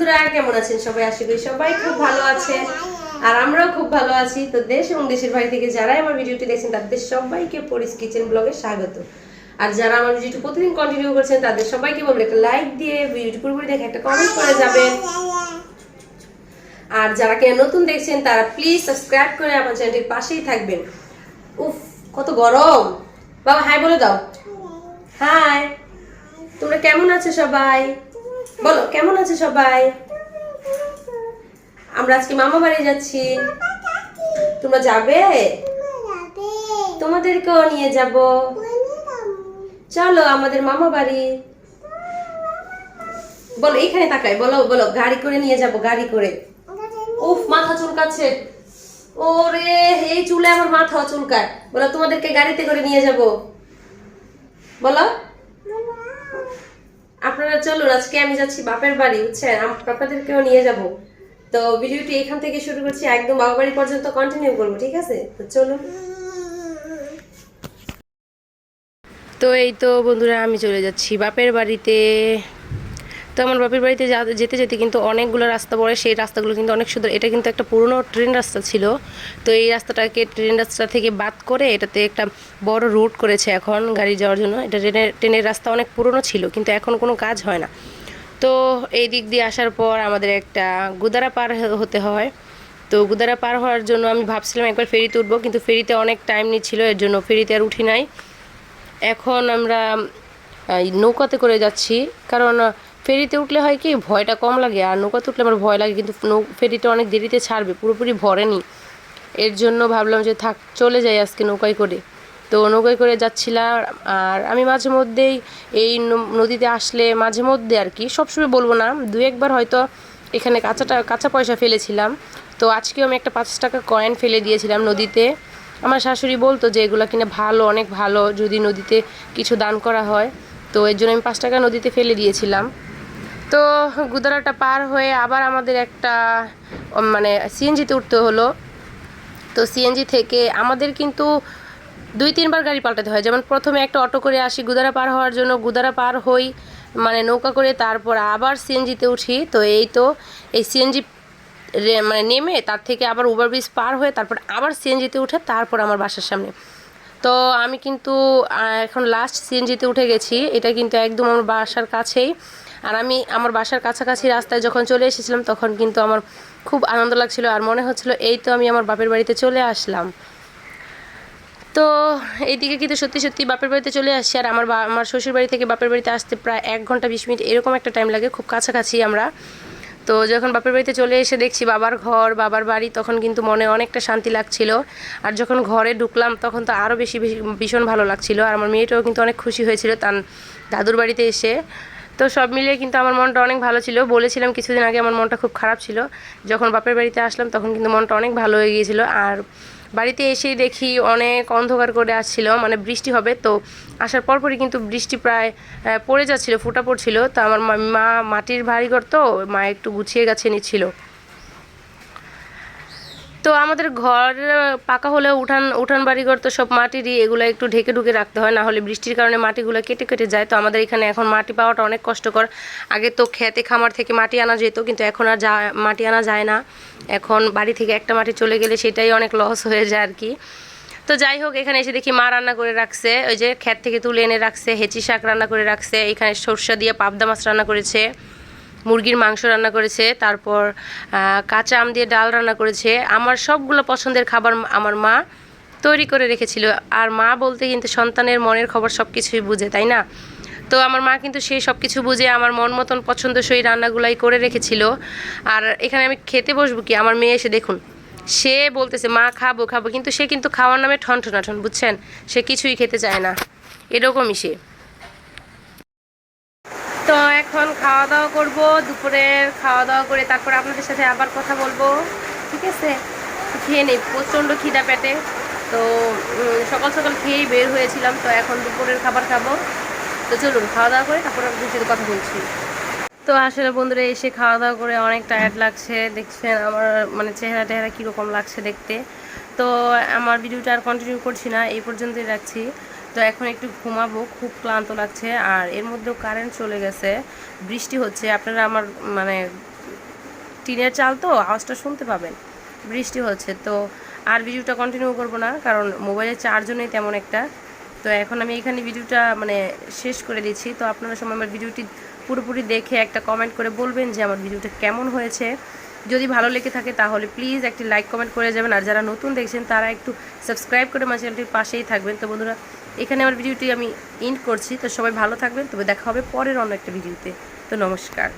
বন্ধুরা কেমন আছেন সবাই? আশা করি সবাই খুব ভালো আছেন আর আমরাও খুব ভালো আছি। তো দেশ এবং দেশের বাইরে থেকে যারা আমার ভিডিওটি দেখছেন তাদের সবাইকে পরিস কিচেন ব্লগে স্বাগত। আর যারা আমার ভিডিওটি প্রতিদিন কন্টিনিউ করছেন তাদের সবাইকে বলবো একটা লাইক দিয়ে ভিডিওটি পুরোপুরি দেখে একটা কমেন্ট করে যাবেন। আর যারা কেন নতুন দেখছেন তারা প্লিজ সাবস্ক্রাইব করে আমার চ্যানেলটির পাশেই থাকবেন। উফ কত গরম! বাবা হাই বলে দাও। হাই। তোমরা কেমন আছো সবাই? বলো কেমন আছে সবাই? আমরা আজকে মামা বাড়ি যাচ্ছি। তোমরা যাবে? তোমাদেরকেও নিয়ে যাব। চলো আমাদের মামা বাড়ি। বলো এখানে তাকাই, বলো বলো গাড়ি করে নিয়ে যাব, গাড়ি করে। উফ মাথা চুলকাচ্ছে। ওরে এই চুলে আমার মাথা চুলকায়। বলো তোমাদেরকে গাড়িতে করে নিয়ে যাব। বলো আপনারা চলুন, আজকে আমি যাচ্ছি বাপের বাড়ি, বুঝছেন? আপনাদেরকেও নিয়ে যাব। তো ভিডিওটি এখান থেকে শুরু করছি, একদম বাপের বাড়ি পর্যন্ত কন্টিনিউ করবো, ঠিক আছে? তো চলুন। তো এই তো বন্ধুরা আমি চলে যাচ্ছি বাপের বাড়িতে। তো আমার বাপের বাড়িতে যেতে যেতে কিন্তু অনেকগুলো রাস্তা পড়ে, সেই রাস্তাগুলো কিন্তু অনেক সুন্দর। এটা কিন্তু একটা পুরনো ট্রেন রাস্তা ছিল, তো এই রাস্তাটাকে ট্রেন রাস্তা থেকে বাদ করে এটাতে একটা বড় রুট করেছে এখন গাড়ি যাওয়ার জন্য। এটা ট্রেনের রাস্তা অনেক পুরনো ছিল, কিন্তু এখন কোনো কাজ হয় না। তো এই দিক দিয়ে আসার পর আমাদের একটা গুদারা পার হতে হয়। তো গুদারা পার হওয়ার জন্য আমি ভাবছিলাম একবার ফেরিতে উঠবো, কিন্তু ফেরিতে অনেক টাইম নিচ্ছিল, এর জন্য ফেরিতে আর উঠি নাই। এখন আমরা নৌকাতে করে যাচ্ছি, কারণ ফেরিতে উঠলে হয় কি ভয়টা কম লাগে, আর নৌকাতে উঠলে আমার ভয় লাগে। কিন্তু ফেরিটা অনেক দেরিতে ছাড়বে, পুরোপুরি ভরেনি, এর জন্য ভাবলাম যে থাক চলে যাই আজকে নৌকায় করে। তো নৌকায় করে যাচ্ছিলাম। আর আমি মাঝে মধ্যেই এই নদীতে আসলে মাঝে মধ্যে আর কি, সবসময় বলবো না, দু একবার হয়তো এখানে কাঁচা পয়সা ফেলেছিলাম। তো আজকেও আমি একটা 5 টাকা কয়েন ফেলে দিয়েছিলাম নদীতে। আমার শাশুড়ি বলতো যে এগুলো কিনা ভালো, অনেক ভালো যদি নদীতে কিছু দান করা হয়। তো এর জন্য আমি 5 টাকা নদীতে ফেলে দিয়েছিলাম। তো গুদারাটা পার হয়ে আবার আমাদের একটা মানে সিএনজিতে উঠতে হলো। তো সিএনজি থেকে আমাদের কিন্তু 2-3 বার গাড়ি পাল্টাতে হয়। যেমন প্রথমে একটা অটো করে আসি গুদারা পার হওয়ার জন্য, গুদারা পার হই মানে নৌকা করে, তারপর আবার সিএনজিতে উঠি। তো এই তো এই সিএনজি মানে নেমে তার থেকে আবার ওভারব্রিজ পার হয়ে তারপর আবার সিএনজিতে উঠে তারপর আমার বাসার সামনে। তো আমি কিন্তু এখন লাস্ট সিএনজিতে উঠে গেছি। এটা কিন্তু একদম আমার বাসার কাছেই। আর আমি আমার বাসার কাছাকাছি রাস্তায় যখন চলে এসেছিলাম তখন কিন্তু আমার খুব আনন্দ লাগছিল, আর মনে হচ্ছিল এই তো আমি আমার বাপের বাড়িতে চলে আসলাম। তো এইদিকে কিন্তু সত্যি সত্যি বাপের বাড়িতে চলে আসছি। আর আমার শ্বশুর বাড়ি থেকে বাপের বাড়িতে আসতে প্রায় 1 ঘন্টা 20 মিনিট এরকম একটা টাইম লাগে, খুব কাছাকাছি আমরা। তো যখন বাপের বাড়িতে চলে এসে দেখছি বাবার ঘর, বাবার বাড়ি, তখন কিন্তু মনে অনেকটা শান্তি লাগছিল। আর যখন ঘরে ঢুকলাম তখন তো আরও বেশি ভীষণ ভালো লাগছিল। আর আমার মেয়েটাও কিন্তু অনেক খুশি হয়েছিল তার দাদুর বাড়িতে এসে। তো সব মিলিয়ে কিন্তু আমার মনটা অনেক ভালো ছিল। বলেছিলাম কিছুদিন আগে আমার মনটা খুব খারাপ ছিল, যখন বাপের বাড়িতে আসলাম তখন কিন্তু মনটা অনেক ভালো হয়ে গিয়েছিল। আর বাড়িতে এসেই দেখি অনেক অন্ধকার করে আসছিল, মানে বৃষ্টি হবে। তো আসার পরপরই কিন্তু বৃষ্টি প্রায় পড়ে যাচ্ছিল, ফোঁটা পড়ছিল। তো আমার মা মাটির বাড়িঘর, তো মা একটু গুছিয়ে গাছিয়ে নিচ্ছিল। তো আমাদের ঘর পাকা হলেও উঠান বাড়িঘর তো সব মাটিরই, এগুলো একটু ঢেকে ঢুকে রাখতে হয়, না হলে বৃষ্টির কারণে মাটিগুলো কেটে কেটে যায়। তো আমাদের এখানে এখন মাটি পাওয়াটা অনেক কষ্টকর। আগে তো খেতে খামার থেকে মাটি আনা যেত, কিন্তু এখন আর মাটি আনা যায় না। এখন বাড়ি থেকে একটা মাটি চলে গেলে সেটাই অনেক লস হয়ে যায় আর কি। তো যাই হোক, এখানে এসে দেখি মা রান্না করে রাখছে, ওই যে ক্ষেত থেকে তুলে এনে রাখছে, হেঁচি শাক রান্না করে রাখছে, এখানে সরষা দিয়ে পাবদা মাছ রান্না করেছে, মুরগির মাংস রান্না করেছে, তারপর কাঁচা আম দিয়ে ডাল রান্না করেছে। আমার সবগুলো পছন্দের খাবার আমার মা তৈরি করে রেখেছিল। আর মা বলতে কিন্তু সন্তানের মনের খবর সব কিছুই বুঝে, তাই না? তো আমার মা কিন্তু সেই সব কিছু বুঝে আমার মন মতন পছন্দসই রান্নাগুলাই করে রেখেছিল। আর এখানে আমি খেতে বসবো কি, আমার মেয়ে এসে দেখুন, সে বলতেছে মা খাবো খাবো, কিন্তু সে কিন্তু খাওয়ার নামে ঠন, বুঝছেন? সে কিছুই খেতে চায় না, এরকমই সে। তো এখন খাওয়া দাওয়া করবো, দুপুরের খাওয়া দাওয়া করে তারপর আপনাদের সাথে আবার কথা বলবো, ঠিক আছে? খেয়ে নেই, প্রচণ্ড খিদা পেটে। তো সকাল সকাল খেয়েই বের হয়েছিলাম, তো এখন দুপুরের খাবার খাবো। তো চলুন খাওয়া দাওয়া করে তারপর আপনাদের সাথে কথা বলছি। তো আসলে বন্ধুরা এসে খাওয়া দাওয়া করে অনেক টায়ার্ড লাগছে, দেখছেন আমার মানে চেহারা টেহারা কীরকম লাগছে দেখতে। তো আমার ভিডিওটা আর কন্টিনিউ করছি না, এই পর্যন্তই রাখছি। তো এখন একটু ঘুমাবো, খুব ক্লান্ত লাগছে। আর এর মধ্যেও কারেন্ট চলে গেছে, বৃষ্টি হচ্ছে। আপনারা আমার মানে টিনের চাল তো আওয়াজটা শুনতে পাবেন, বৃষ্টি হচ্ছে তো। আর ভিডিওটা কন্টিনিউ করব না, কারণ মোবাইলের চার্জও নেই তেমন একটা। তো এখন আমি এখানে ভিডিওটা মানে শেষ করে দিচ্ছি। তো আপনারা সবাই আমার ভিডিওটি পুরোপুরি দেখে একটা কমেন্ট করে বলবেন যে আমার ভিডিওটা কেমন হয়েছে। যদি ভালো লেগে থাকে তাহলে প্লিজ একটি লাইক কমেন্ট করে যাবেন, আর যারা নতুন দেখছেন তারা একটু সাবস্ক্রাইব করে আমার চ্যানেলটির পাশেই থাকবেন। তো বন্ধুরা, এখানে আমার ভিডিওটি আমি এন্ড করছি। তো সবাই ভালো থাকবেন, তবে দেখা হবে পরের অন্য একটা ভিডিওতে। তো নমস্কার।